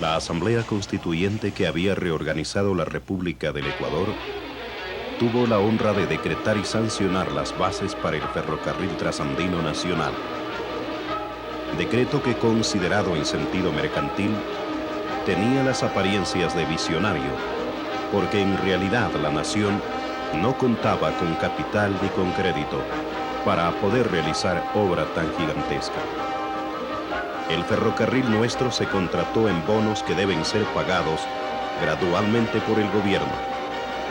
La Asamblea Constituyente que había reorganizado la República del Ecuador tuvo la honra de decretar y sancionar las bases para el ferrocarril trasandino nacional. Decreto que, considerado en sentido mercantil, tenía las apariencias de visionario, porque en realidad la nación no contaba con capital ni con crédito para poder realizar obra tan gigantesca. El ferrocarril nuestro se contrató en bonos que deben ser pagados gradualmente por el gobierno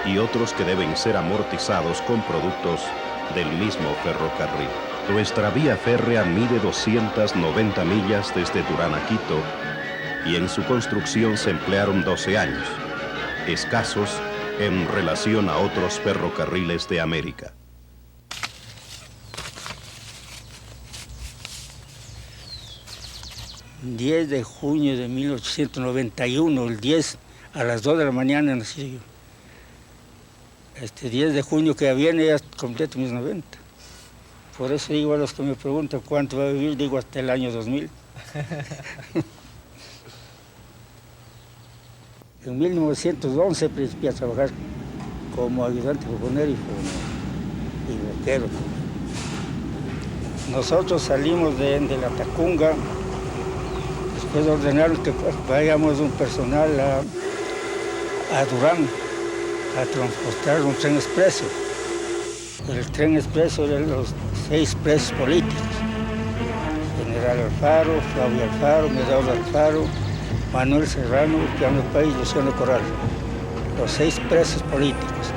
y otros que deben ser amortizados con productos del mismo ferrocarril. Nuestra vía férrea mide 290 millas desde Durán a Quito y en su construcción se emplearon 12 años, escasos en relación a otros ferrocarriles de América. El 10 de junio de 1891, el 10 a las 2 de la mañana nací yo. Este 10 de junio que viene ya completo mis 90. Por eso digo a los que me preguntan cuánto va a vivir, digo hasta el año 2000. En 1911 principié a trabajar como ayudante bujonero y boquero. Nosotros salimos de la Tacunga. Después ordenaron que vayamos un personal a Durán a transportar un tren expreso. El tren expreso eran los 6 presos políticos. General Alfaro, Flavio Alfaro, Medoro Alfaro, Manuel Serrano, Piano País, Luciano Corral. Los 6 presos políticos.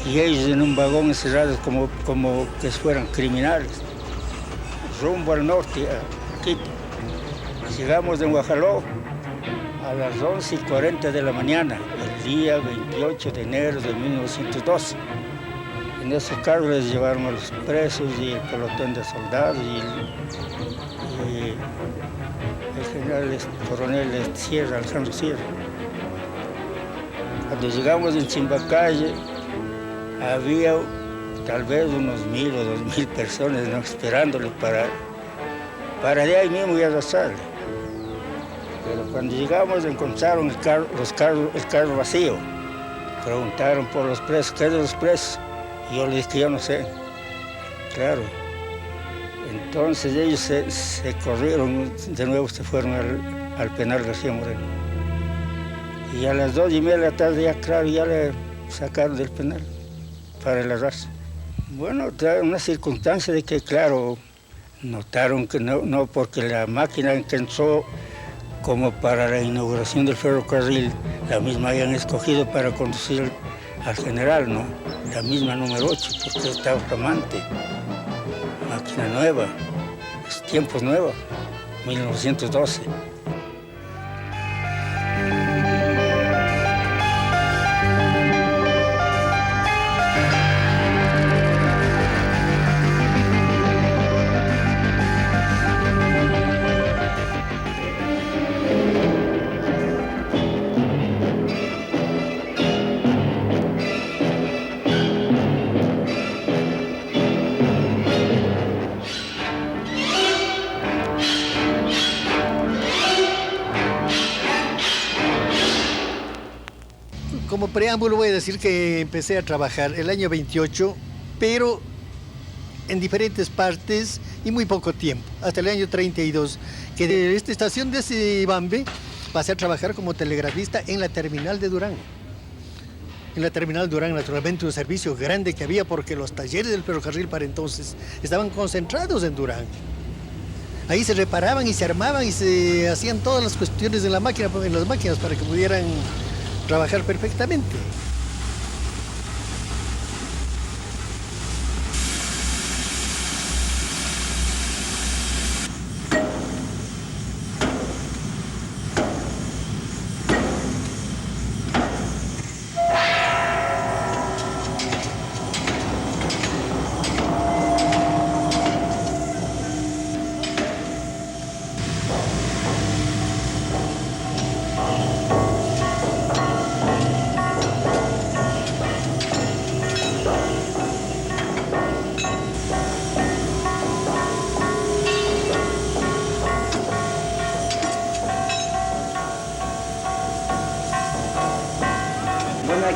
Y ellos en un vagón encerrados como que fueran criminales. Rumbo al norte, a Quito. Llegamos de Guajaló a las 11:40 de la mañana, el día 28 de enero de 1912. En esos carros les llevaron a los presos y el pelotón de soldados y el general coronel Sierra, Alejandro Sierra. Cuando llegamos en Chimbacalle, había tal vez unos 1,000 o 2,000 personas, ¿no?, esperándole para de ahí mismo y arrastrarle. Pero cuando llegamos encontraron el carro vacío. Preguntaron por los presos, ¿qué de los presos? Y yo les dije que yo no sé. Claro. Entonces ellos se corrieron, de nuevo se fueron al penal García Moreno. Y a las 2:30 de la tarde ya, claro, ya le sacaron del penal para el arrastre. Bueno, una circunstancia de que, claro, notaron que no, porque la máquina que entró como para la inauguración del ferrocarril, la misma habían escogido para conducir al general, ¿no? La misma número 8, porque estaba flamante. Máquina nueva, tiempos nuevos, 1912. Como preámbulo voy a decir que empecé a trabajar el año 28, pero en diferentes partes y muy poco tiempo, hasta el año 32, que de esta estación de Cibambe pasé a trabajar como telegrafista en la terminal de Durán. En la terminal de Durán, naturalmente, un servicio grande que había porque los talleres del ferrocarril para entonces estaban concentrados en Durán. Ahí se reparaban y se armaban y se hacían todas las cuestiones de la máquina, en las máquinas para que pudieran trabajar perfectamente.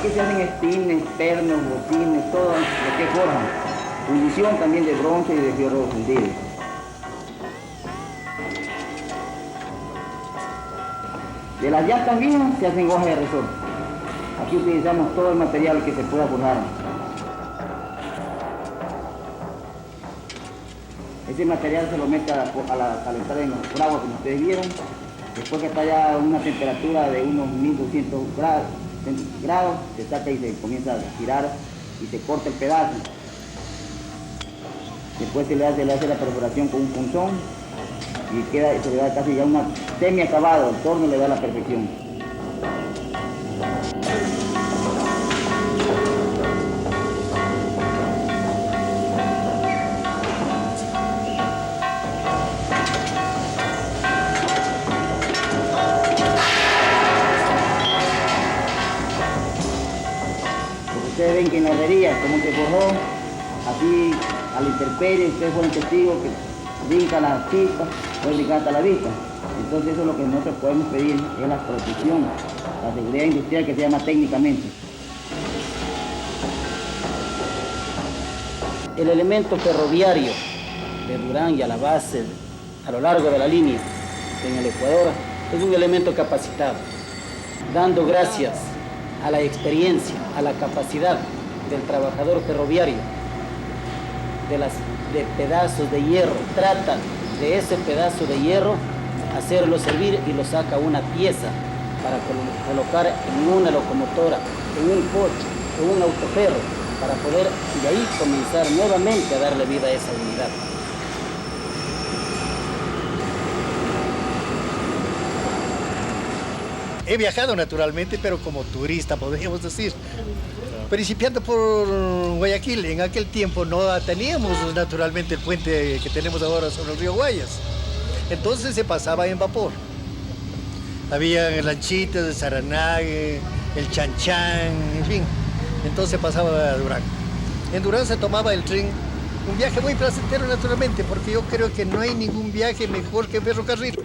aquí se hacen espines, pernos, bocines, todo lo que es forja. Fundición también de bronce y de fierro fundido. De las llantas viejas se hacen hojas de resorte. Aquí utilizamos todo el material que se pueda forjar. Ese material se lo mete a calentar en los bravos, como ustedes vieron. Después que está ya a una temperatura de unos 1200 grados, se saca y se comienza a girar y se corta el pedazo. Después se le hace la perforación con un punzón y se le da casi ya una semi-acabado, el torno le da la perfección. Ustedes ven que en la herrería, como se forjó, así a la intemperie, ustedes fueron testigos que brinca las chispas, puede brincar hasta la vista. Entonces eso es lo que nosotros podemos pedir, es la protección, la seguridad industrial que se llama técnicamente. El elemento ferroviario de Durán y a la base, a lo largo de la línea, en el Ecuador, es un elemento capacitado, dando gracias a la experiencia, a la capacidad del trabajador ferroviario, de pedazos de hierro, trata de ese pedazo de hierro hacerlo servir y lo saca una pieza para colocar en una locomotora, en un coche, en un autoferro, para poder de ahí comenzar nuevamente a darle vida a esa unidad. He viajado naturalmente, pero como turista, podríamos decir. Principiando por Guayaquil, en aquel tiempo no teníamos naturalmente el puente que tenemos ahora sobre el río Guayas. Entonces se pasaba en vapor. Había lanchitas, el Saranague, el Chanchán, en fin. Entonces se pasaba a Durán. En Durán se tomaba el tren, un viaje muy placentero naturalmente, porque yo creo que no hay ningún viaje mejor que ferrocarril.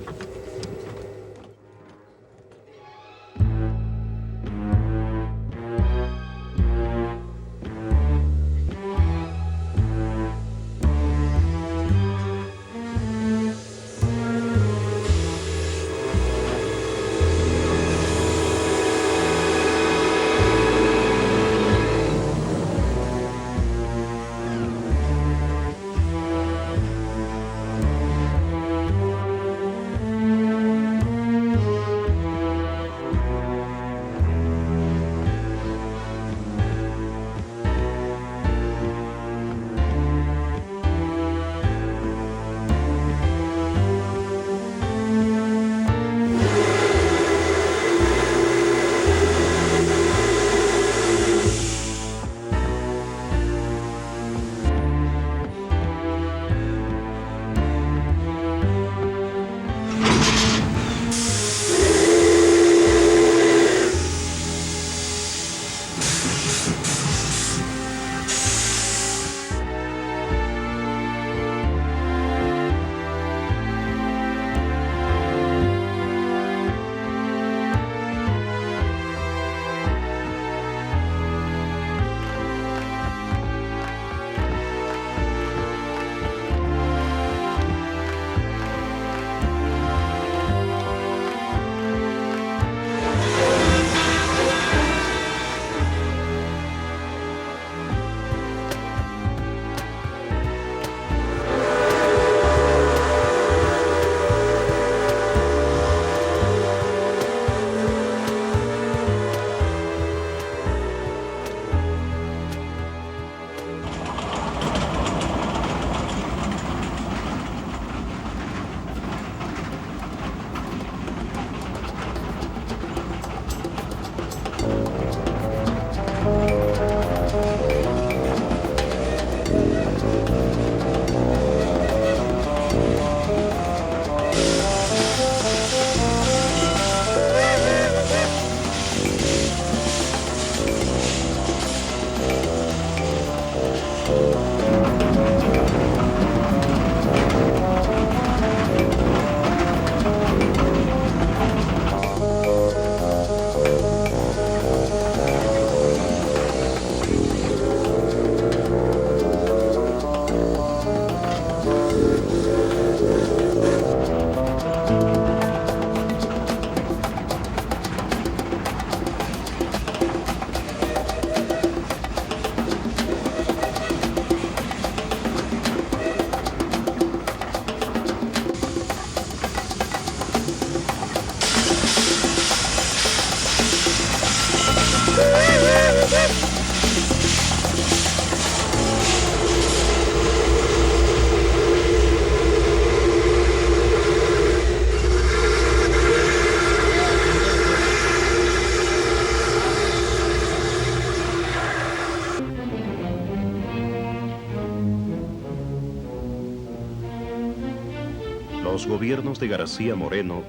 Los gobiernos de García Moreno,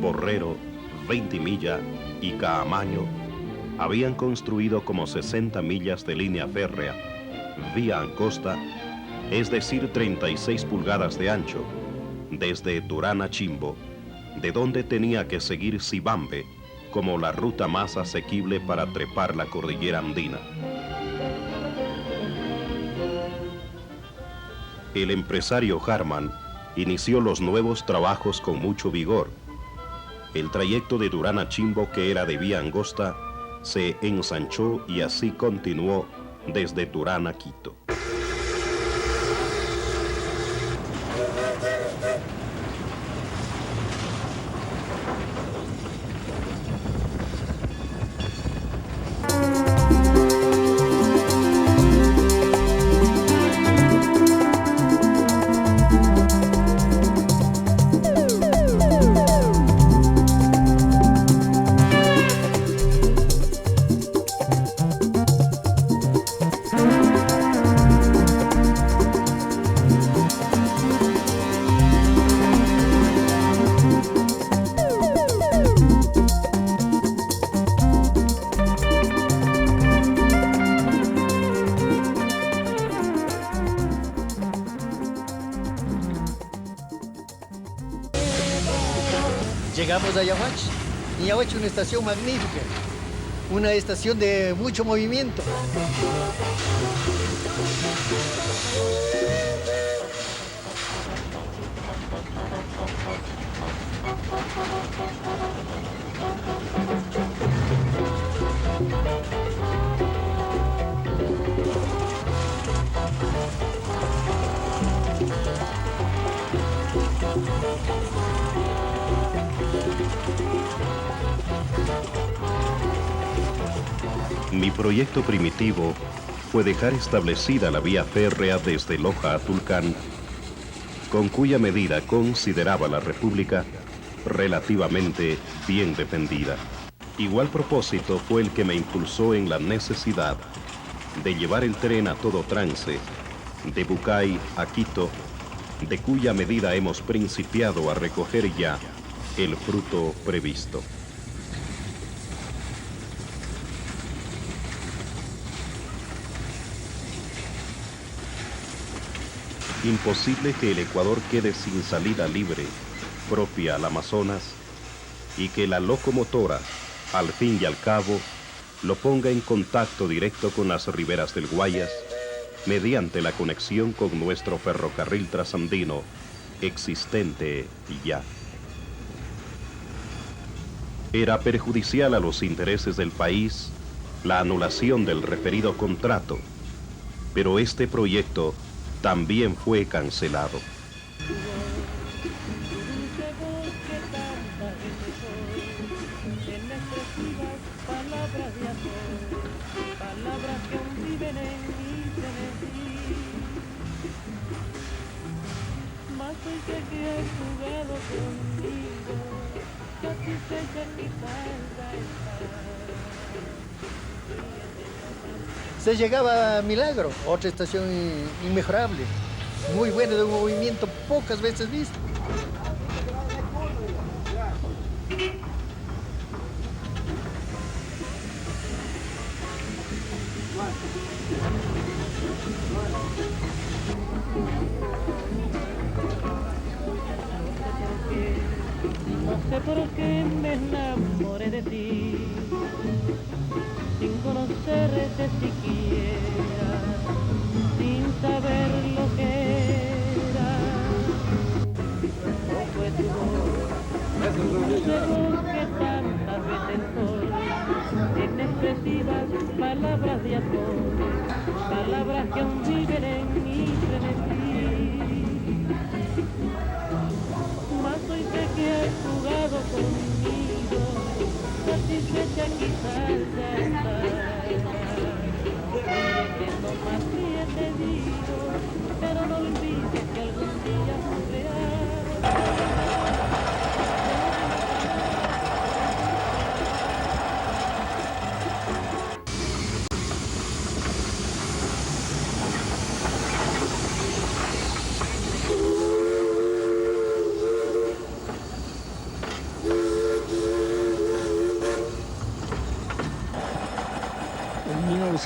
Borrero, Veintimilla y Caamaño habían construido como 60 millas de línea férrea, vía angosta, es decir, 36 pulgadas de ancho, desde Turán a Chimbo, de donde tenía que seguir Sibambe como la ruta más asequible para trepar la cordillera andina. El empresario Harman inició los nuevos trabajos con mucho vigor. El trayecto de Turán a Chimbo, que era de vía angosta, se ensanchó y así continuó desde Turán a Quito. Llegamos a Yahuachi. Y Yahuachi es una estación magnífica, una estación de mucho movimiento. Mi proyecto primitivo fue dejar establecida la vía férrea desde Loja a Tulcán, con cuya medida consideraba la República relativamente bien defendida. Igual propósito fue el que me impulsó en la necesidad de llevar el tren a todo trance, de Bucay a Quito, de cuya medida hemos principiado a recoger ya el fruto previsto. Imposible que el Ecuador quede sin salida libre, propia al Amazonas, y que la locomotora, al fin y al cabo, lo ponga en contacto directo con las riberas del Guayas, mediante la conexión con nuestro ferrocarril trasandino existente ya. Era perjudicial a los intereses del país la anulación del referido contrato, pero este proyecto también fue cancelado. Se llegaba a Milagro, otra estación inmejorable, muy buena, de un movimiento pocas veces visto. No sé por qué me enamoré de ti, sin conocerte siquiera, sin saber lo que era. No fue tu voz, esa voz que tantas veces soy, en expresivas palabras de amor, palabras que aún viven en mi frenesí. Mas hoy sé que has jugado conmigo, satisfecha quizás ya está.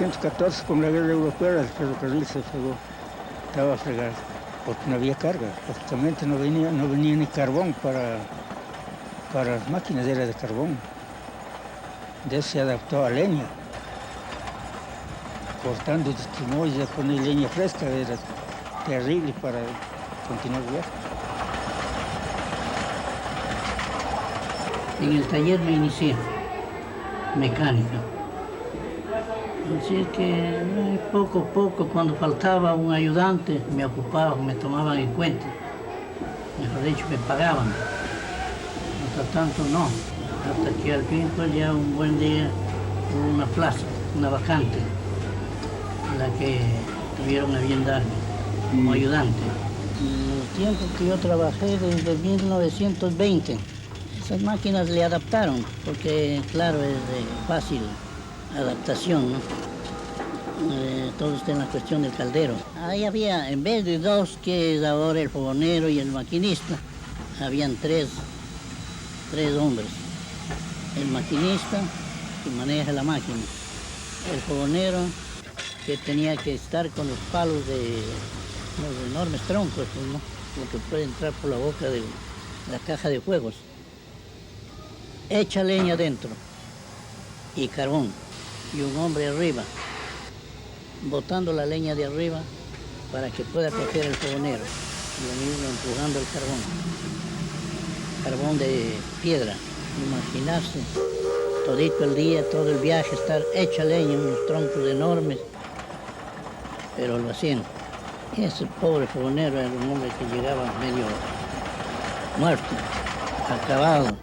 1914, con la guerra europea, el ferrocarril se fregó, estaba fregado, porque no había carga, prácticamente no venía ni carbón para las máquinas, era de carbón. De eso se adaptó a leña. Cortando testimones, a poner leña fresca, era terrible para continuar el viaje. En el taller me inicié, mecánica. Así es que poco a poco, cuando faltaba un ayudante, me ocupaban, me tomaban en cuenta. Mejor dicho, me pagaban. Hasta tanto no. Hasta que al fin, pues ya un buen día, hubo una plaza, una vacante, en la que tuvieron a bien darme como ayudante. En el tiempo que yo trabajé desde 1920, esas máquinas le adaptaron, porque claro, es de fácil adaptación, ¿no? Todo está en la cuestión del caldero. Ahí había, en vez de dos, que es ahora el fogonero y el maquinista, habían tres hombres. El maquinista, que maneja la máquina. El fogonero, que tenía que estar con los palos de los enormes troncos, pues, ¿no? Lo que puede entrar por la boca de la caja de fuegos. Echa leña adentro y carbón, y un hombre arriba, botando la leña de arriba para que pueda coger el fogonero, y lo mismo empujando el carbón de piedra. Imaginarse, todito el día, todo el viaje, estar hecha leña, unos troncos enormes, pero lo hacían. Ese pobre fogonero era un hombre que llegaba medio muerto, acabado.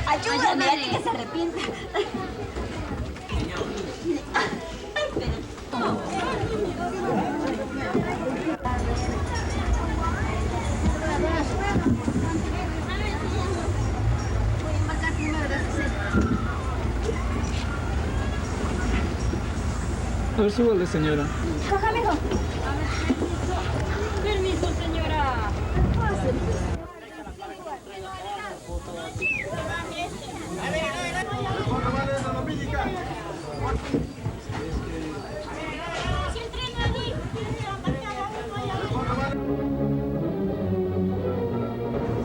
Ayúdame, alguien que se arrepiente. A ver, súbale, señora. Coja, mijo. Permiso, señora.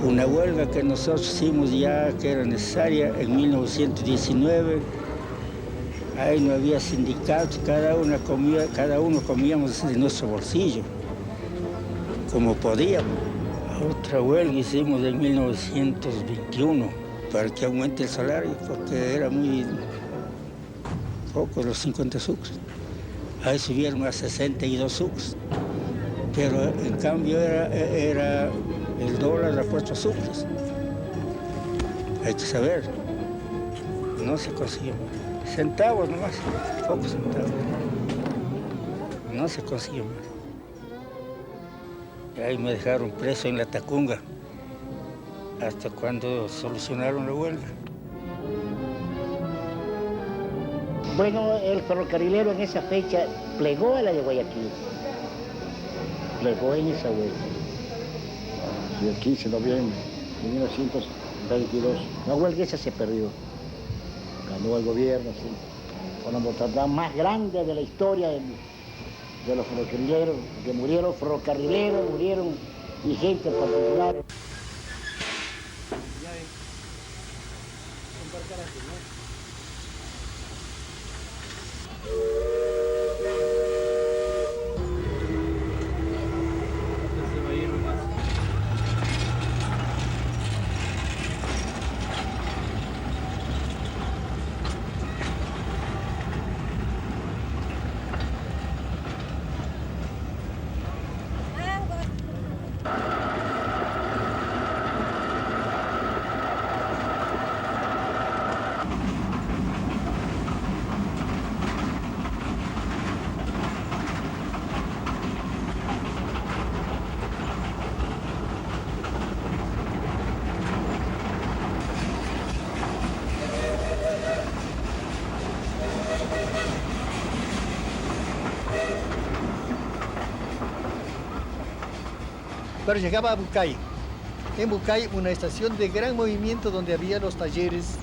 Una huelga que nosotros hicimos ya que era necesaria en 1919. Ahí no había sindicatos, cada uno comíamos de nuestro bolsillo, como podíamos. Otra huelga hicimos en 1921 para que aumente el salario, porque era muy poco, los 50 sucres. Ahí subieron a 62 sucres, pero en cambio era el dólar a 4 sucres. Hay que saber, no se consiguió. Centavos nomás, pocos centavos. No se consiguió más. Y ahí me dejaron preso en la Tacunga hasta cuando solucionaron la huelga. Bueno, el ferrocarrilero en esa fecha plegó a la de Guayaquil. Plegó en esa huelga. Sí, el 15 de noviembre de 1922. La huelga esa se perdió. Ganó el gobierno, sí. Con la mortandad más grande de la historia de los ferrocarrileros, que murieron ferrocarrileros, murieron y gente particular. pero llegaba a Bucay. En Bucay, una estación de gran movimiento donde había los talleres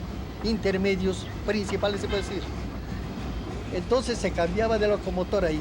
intermedios principales, se puede decir. Entonces se cambiaba de locomotora ahí.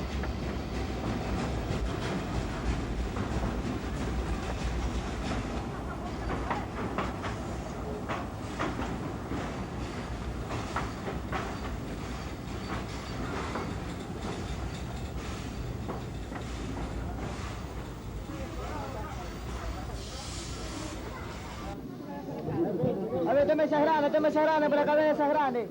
A ver, deme esas granes, por acá ven esas granes.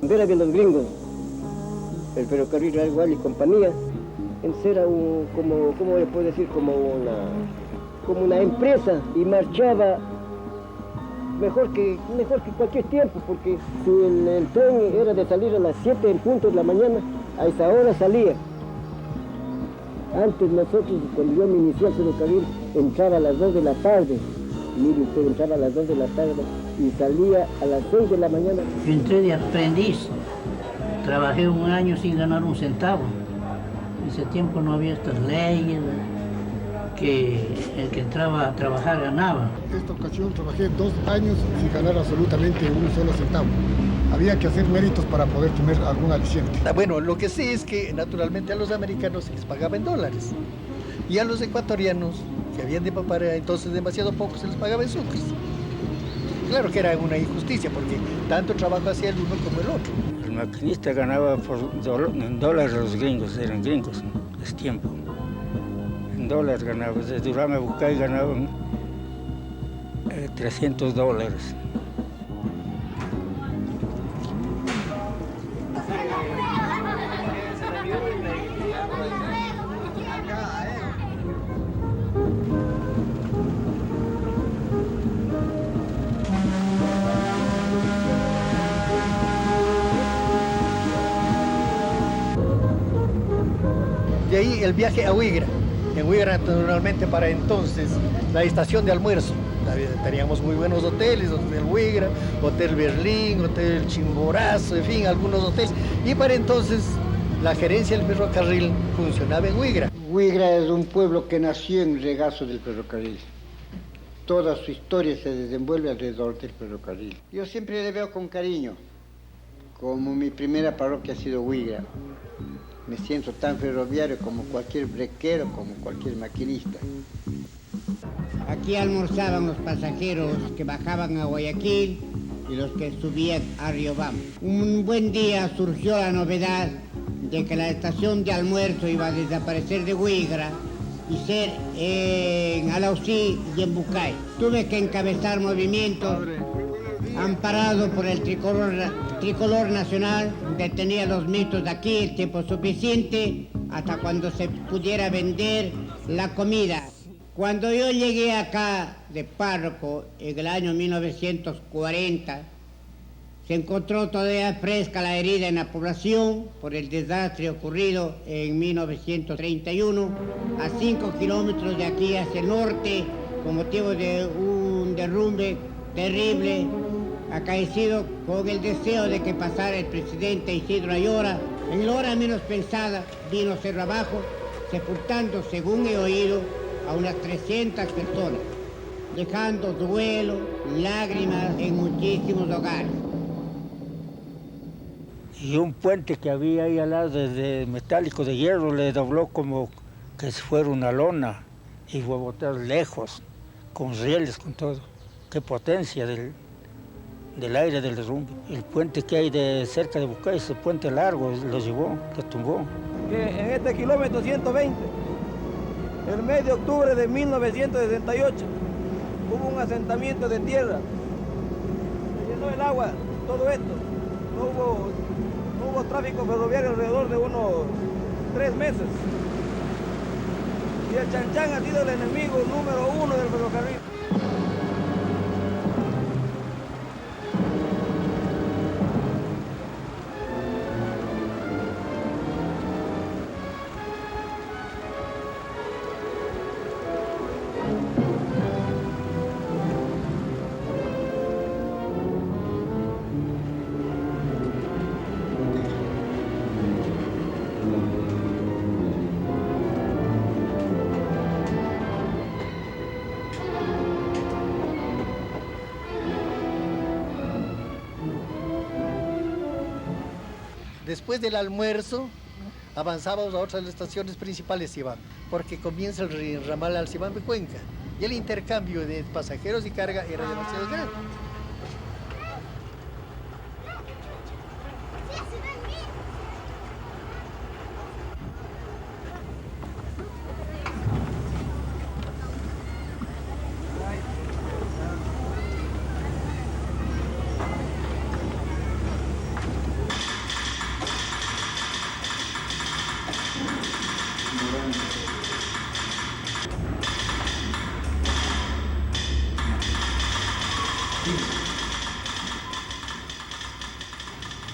Ver a los gringos, el ferrocarril Railway y compañía, era ¿cómo le puedo decir? Como una empresa, y marchaba mejor que cualquier tiempo, porque si el tren era de salir a las 7 en punto de la mañana, a esa hora salía. Antes nosotros, cuando yo me inicié el ferrocarril, entraba a las 2 de la tarde. Mire usted, entraba a las 2 de la tarde y salía a las 6 de la mañana. Yo entré de aprendiz, trabajé un año sin ganar un centavo. En ese tiempo no había estas leyes que el que entraba a trabajar ganaba. En esta ocasión trabajé 2 años sin ganar absolutamente un solo centavo. Había que hacer méritos para poder tener algún aliciente. Bueno, lo que sé es que naturalmente a los americanos se les pagaba en dólares y a los ecuatorianos, que habían de papar entonces demasiado poco, se les pagaba en sucres. Claro que era una injusticia porque tanto trabajo hacía el uno como el otro. El maquinista ganaba en dólares, los gringos, eran gringos en ese tiempo. En dólares ganaba, desde Durán a Bucay ganaban $300. De ahí el viaje a Huigra. En Huigra, naturalmente, para entonces, la estación de almuerzo. Teníamos muy buenos hoteles, Hotel Huigra, Hotel Berlín, Hotel Chimborazo, en fin, algunos hoteles. Y para entonces, la gerencia del ferrocarril funcionaba en Huigra. Huigra es un pueblo que nació en regazo del ferrocarril. Toda su historia se desenvuelve alrededor del ferrocarril. Yo siempre le veo con cariño, como mi primera parroquia ha sido Huigra. Me siento tan ferroviario como cualquier brequero, como cualquier maquinista. Aquí almorzaban los pasajeros que bajaban a Guayaquil y los que subían a Riobamba. Un buen día surgió la novedad de que la estación de almuerzo iba a desaparecer de Huigra y ser en Alausí y en Bucay. Tuve que encabezar movimientos amparado por el tricolor nacional, que tenía los mitos de aquí el tiempo suficiente hasta cuando se pudiera vender la comida. Cuando yo llegué acá de párroco en el año 1940, se encontró todavía fresca la herida en la población por el desastre ocurrido en 1931, a 5 kilómetros de aquí hacia el norte, con motivo de un derrumbe terrible acaecido con el deseo de que pasara el presidente Isidro Ayora. En la hora menos pensada vino cerro abajo, sepultando, según he oído, a unas 300 personas, dejando duelo, lágrimas en muchísimos hogares. Y un puente que había ahí al lado de metálico de hierro le dobló como que si fuera una lona y fue a botar lejos, con rieles, con todo. Qué potencia del aire del derrumbe. El puente que hay cerca de Bucay, ese puente largo, lo llevó, lo tumbó. En este kilómetro 120, el mes de octubre de 1968, hubo un asentamiento de tierra. Se llenó el agua, todo esto. No hubo tráfico ferroviario alrededor de unos 3 meses. Y el Chanchan ha sido el enemigo número 1 del ferrocarril. Después del almuerzo, avanzábamos a otras estaciones principales Cibambe, porque comienza el ramal al Cibambe Cuenca, y el intercambio de pasajeros y carga era demasiado grande.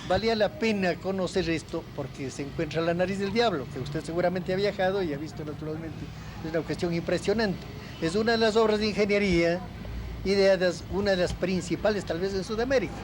Valía la pena conocer esto porque se encuentra la nariz del diablo, que usted seguramente ha viajado y ha visto naturalmente. Es una cuestión impresionante. Es una de las obras de ingeniería ideadas, una de las principales tal vez en Sudamérica.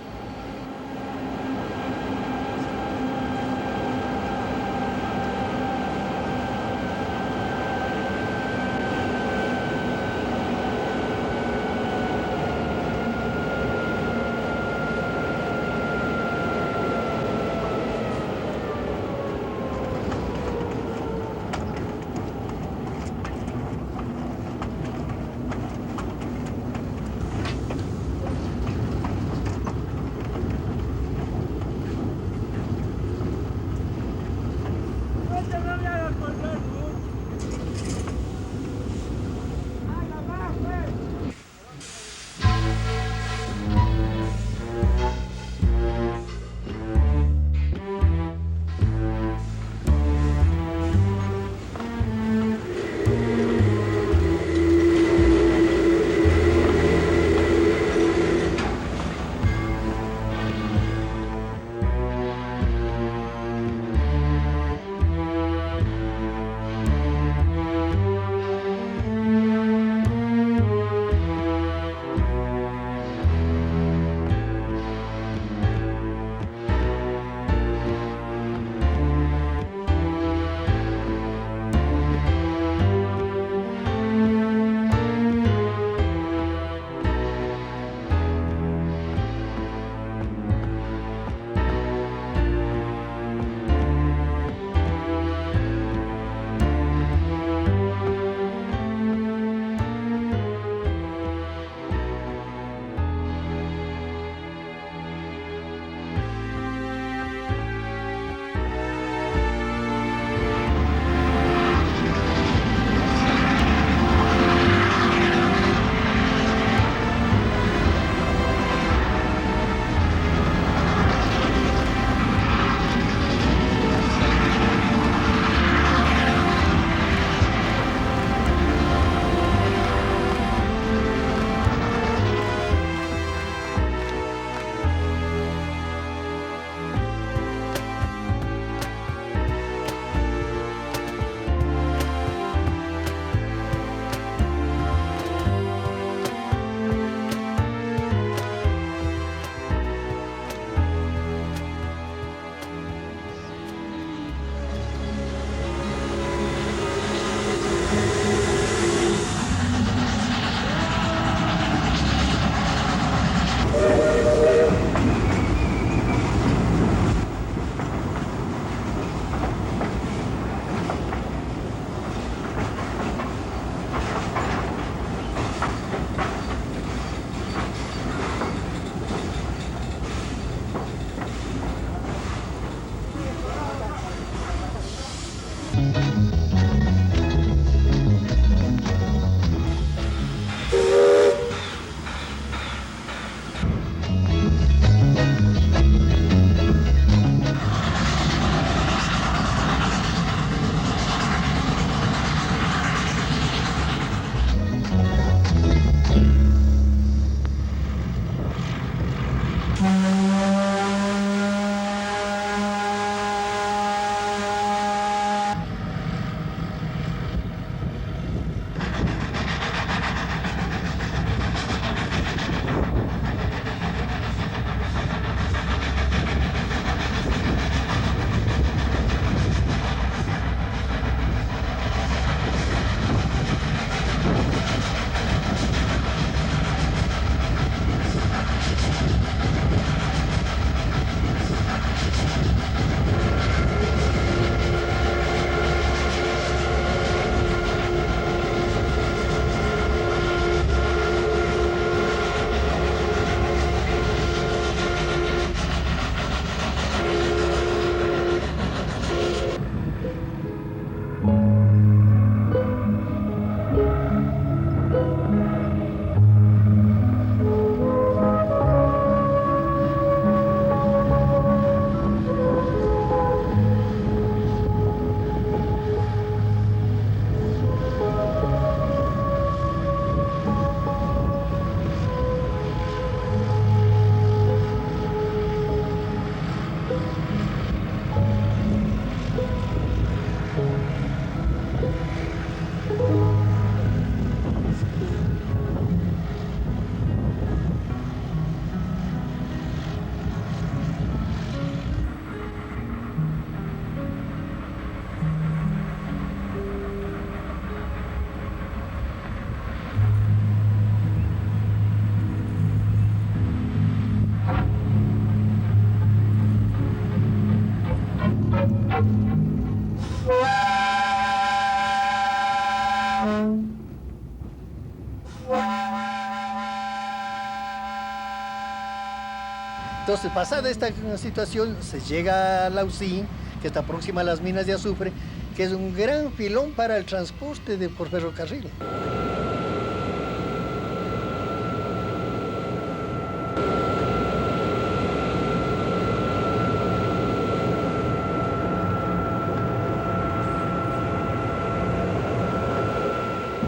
Entonces, pasada esta situación, se llega a Laucín, que está próxima a las minas de azufre, que es un gran filón para el transporte por ferrocarril.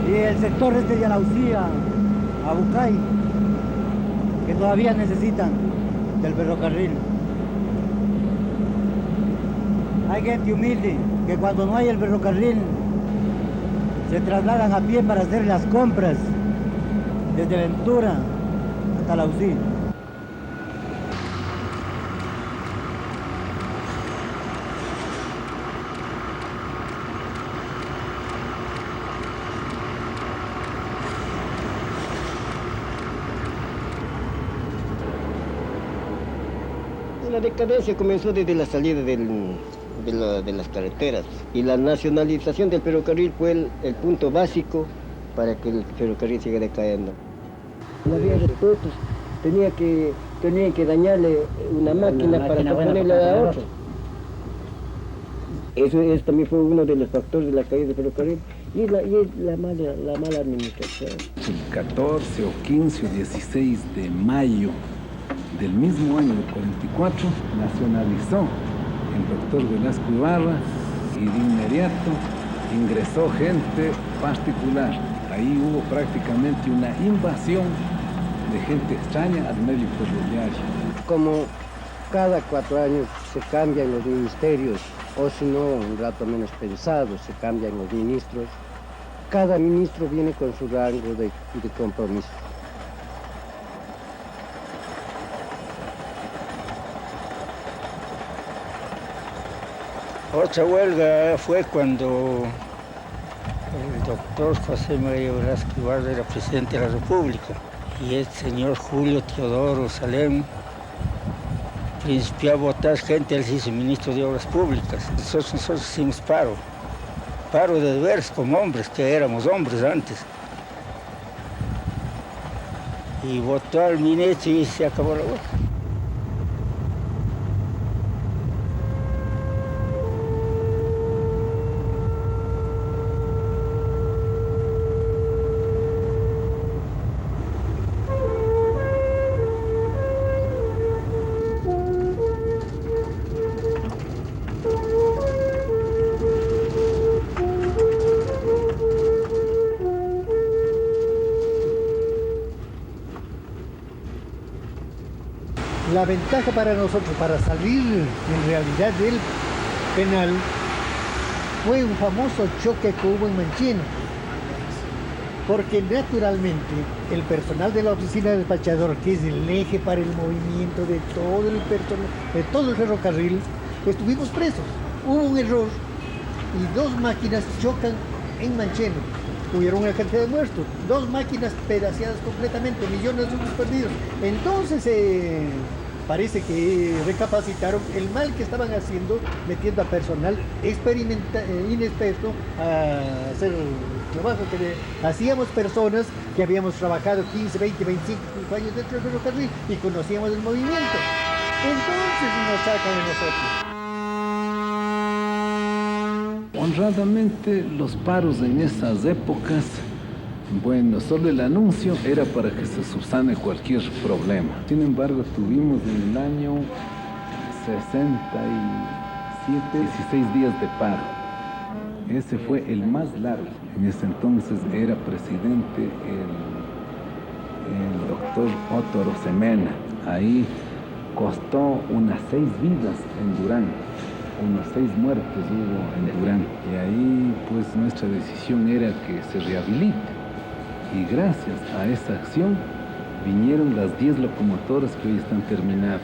Y el sector este de Alaucía, Abucay, que todavía necesitan del ferrocarril. Hay gente humilde que cuando no hay el ferrocarril se trasladan a pie para hacer las compras desde Ventura hasta Alaucía. La decadencia comenzó desde la salida de las carreteras y la nacionalización del ferrocarril fue el punto básico para que el ferrocarril siga decayendo. La vía de Totos tenía que dañarle una máquina para ponerle a la otra. Eso también fue uno de los factores de la caída del ferrocarril y la mala administración. El 14 o 15 o 16 de mayo del mismo año del 44 nacionalizó el doctor Velasco Ibarra y de inmediato ingresó gente particular. Ahí hubo prácticamente una invasión de gente extraña al medio ferroviario. Como cada 4 años se cambian los ministerios, o si no, un rato menos pensado, se cambian los ministros, cada ministro viene con su rango de compromiso. Otra huelga fue cuando el doctor José María Velasco Ibarra era presidente de la República y el señor Julio Teodoro Salem principió a votar gente, él se hizo ministro de Obras Públicas. Nosotros hicimos paro de deberes como hombres, que éramos hombres antes. Y votó al ministro y se acabó la huelga. La ventaja para nosotros, para salir en realidad del penal, fue un famoso choque que hubo en Mancheno. Porque naturalmente el personal de la oficina del despachador, que es el eje para el movimiento de todo el personal, de todo el ferrocarril, estuvimos presos. Hubo un error y 2 máquinas chocan en Mancheno. Tuvieron una cantidad de muertos, 2 máquinas pedaceadas completamente, millones de euros perdidos. Entonces parece que recapacitaron el mal que estaban haciendo, metiendo a personal inexperto a hacer el trabajo que hacíamos personas que habíamos trabajado 15, 20, 25 años dentro del ferrocarril y conocíamos el movimiento. Entonces nos sacan de nosotros. Honradamente, los paros en esas épocas, bueno, solo el anuncio era para que se subsane cualquier problema. Sin embargo, tuvimos en el año 67, 16 días de paro. Ese fue el más largo. En ese entonces era presidente el doctor Otto Arosemena. Ahí costó unas 6 vidas en Durán. Unos 6 muertos hubo en Durán. Y ahí pues nuestra decisión era que se rehabilite. Y gracias a esa acción vinieron las 10 locomotoras que hoy están terminadas.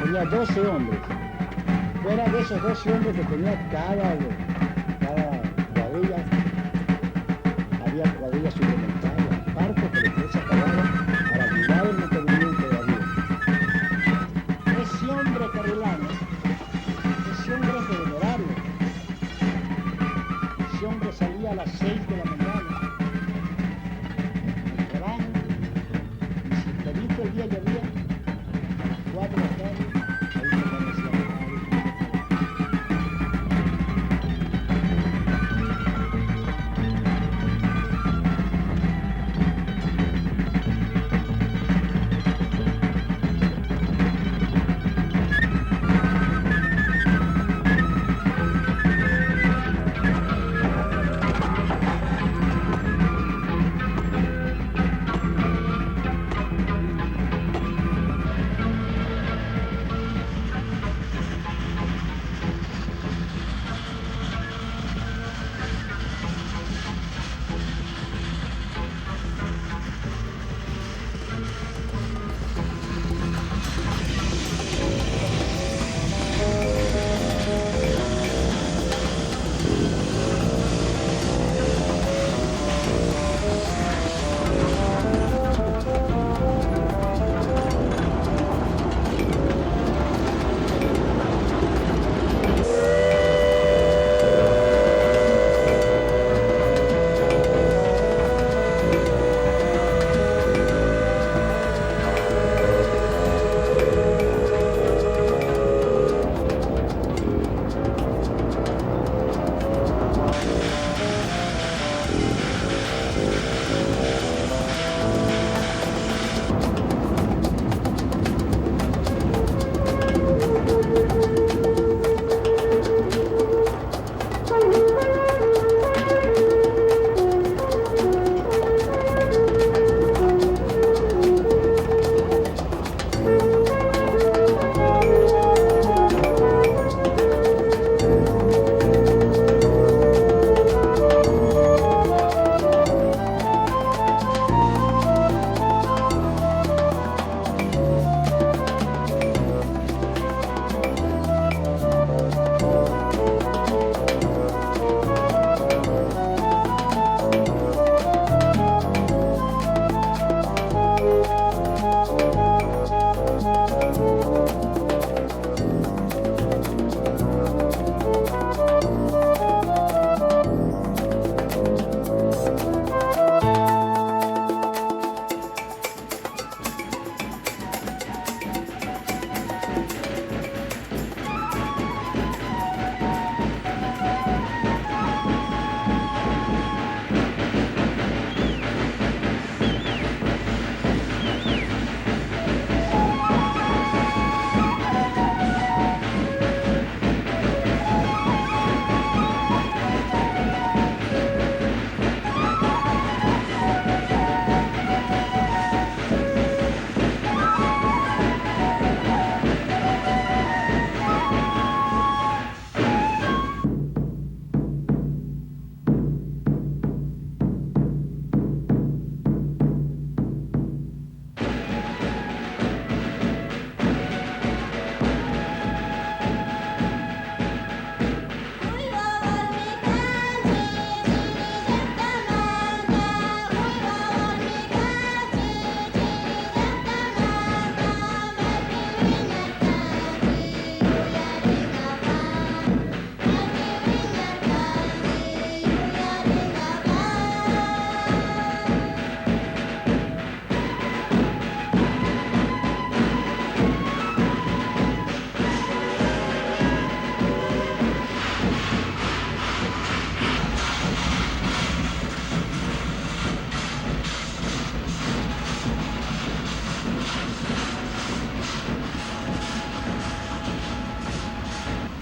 Tenía 12 hombres. Fuera de esos 12 hombres que tenía cada cuadrilla, salía a las 6 de la mañana. Se van, y si todito el día llovía, a las 4 de la tarde, ahí se amanecía.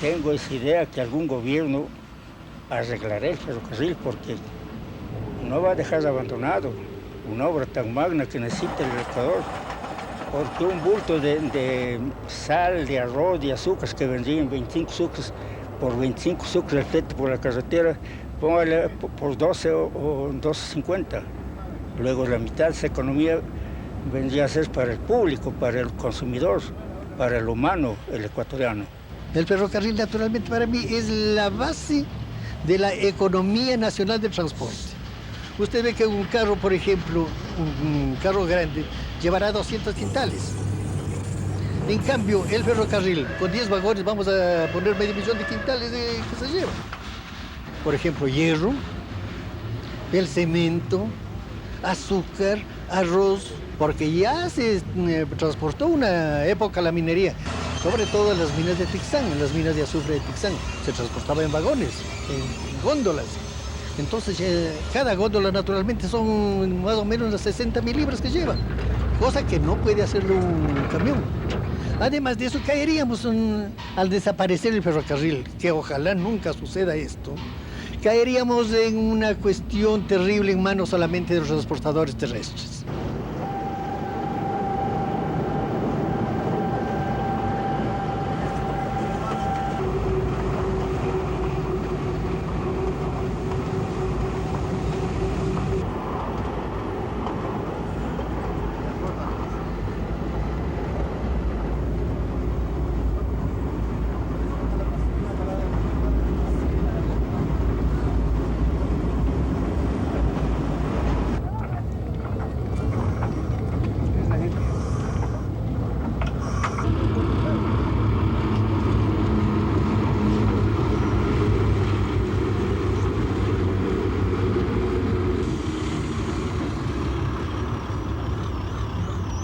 Tengo esa idea que algún gobierno arreglará el ferrocarril porque no va a dejar abandonado una obra tan magna que necesita el Ecuador. Porque un bulto de sal, de arroz, de azúcar que vendrían 25 sucres por 25 sucres por la carretera, póngale por 12 o 12.50. Luego la mitad de esa economía vendría a ser para el público, para el consumidor, para el humano, el ecuatoriano. El ferrocarril, naturalmente, para mí es la base de la economía nacional del transporte. Usted ve que un carro, por ejemplo, un carro grande, llevará 200 quintales. En cambio, el ferrocarril, con 10 vagones, vamos a poner 500.000 de quintales que se lleva. Por ejemplo, hierro, el cemento, azúcar, arroz, porque ya se transportó una época la minería, sobre todo en las minas de Tixán, en las minas de azufre de Tixán. Se transportaba en vagones, en góndolas. Entonces, cada góndola naturalmente son más o menos las 60.000 libras que lleva, cosa que no puede hacerlo un camión. Además de eso, caeríamos al desaparecer el ferrocarril, que ojalá nunca suceda esto. Caeríamos en una cuestión terrible en manos solamente de los transportadores terrestres.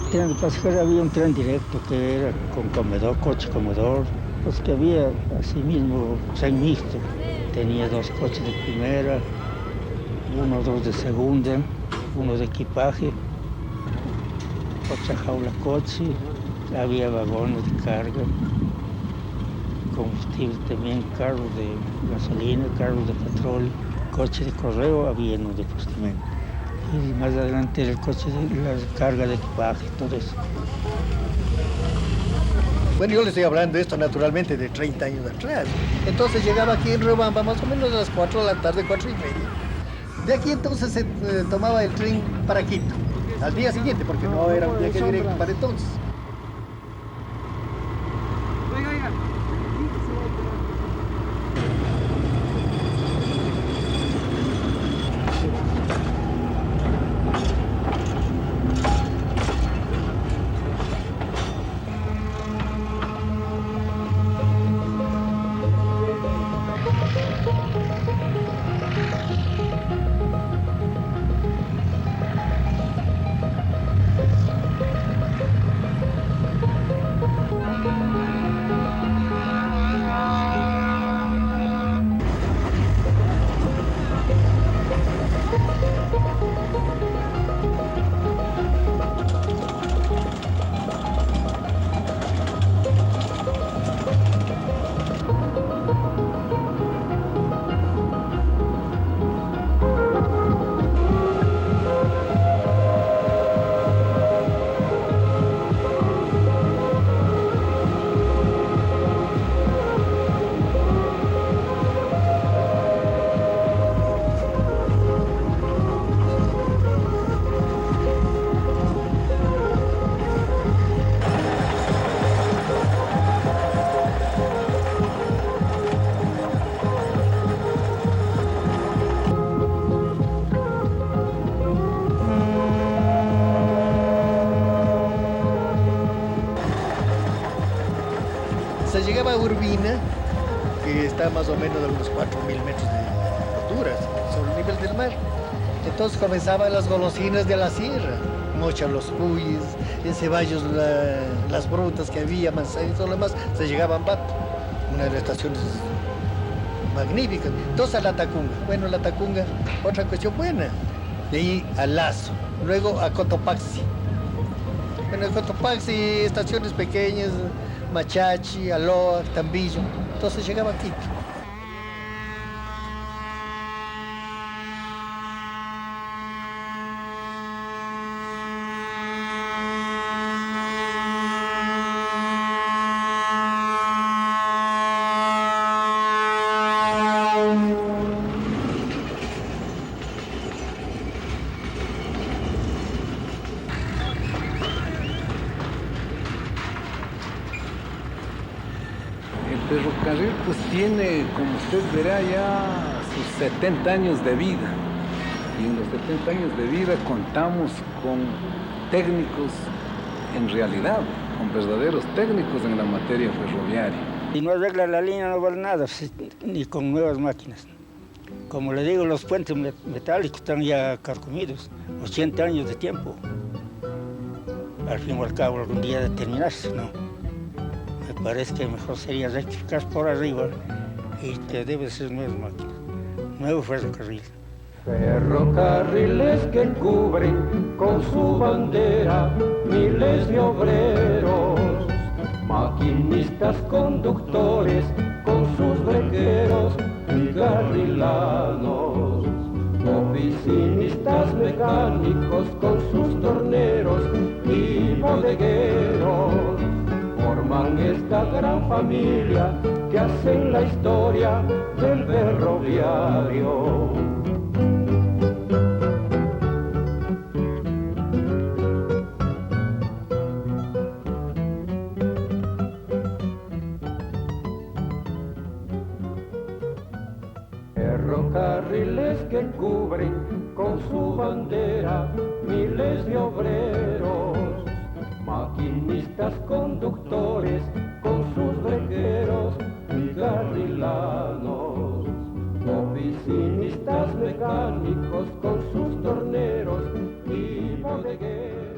Tren de pasajeros había un tren directo que era con comedor, coche comedor, pues que había asimismo tren mixto. Tenía 2 coches de primera, 1 o 2 de segunda, 1 de equipaje, otra jaula coche, había vagones de carga, combustible también, carros de gasolina, carros de petróleo, coche de correo había en un departamento. Y más adelante era el coche de la carga de equipaje, todo eso. Bueno, yo le estoy hablando de esto naturalmente de 30 años atrás. Entonces llegaba aquí en Riobamba más o menos a las 4 de la tarde, 4:30. De aquí entonces se tomaba el tren para Quito, al día siguiente, porque no era un viaje directo para entonces. Se llegaba a Urbina, que está más o menos a unos 4.000 metros de altura sobre el nivel del mar. Entonces comenzaban las golosinas de la sierra, mocha los cuyes, en Ceballos las frutas que había, manzana y todo lo demás. Se llegaba a Ambato, una de las estaciones magníficas. Entonces a La Tacunga. Bueno, La Tacunga, otra cuestión buena. De ahí a Lazo, luego a Cotopaxi. Bueno, en Cotopaxi, estaciones pequeñas, Machachi, Aloa, Tambillo. Entonces llegaba a Quito. El ferrocarril pues tiene, como usted verá, ya sus 70 años de vida. Y en los 70 años de vida contamos con técnicos en realidad, con verdaderos técnicos en la materia ferroviaria. Si no arregla la línea no vale nada, ni con nuevas máquinas. Como le digo, los puentes metálicos están ya carcomidos, 80 años de tiempo. Al fin y al cabo, algún día de terminarse, ¿no? Me parece que mejor sería rectificar por arriba y que debe ser nuevo ferrocarril. Ferrocarriles que cubren con su bandera miles de obreros, maquinistas, conductores con sus brequeros y carrilanos, oficinistas mecánicos con sus torneros y bodegueros, forman esta gran familia que hacen la historia del ferroviario. Ferrocarriles que cubren con su bandera miles de obreros, maquinistas, conductores con sus brequeros y carrilanos, oficinistas mecánicos con sus torneros y bodegueros.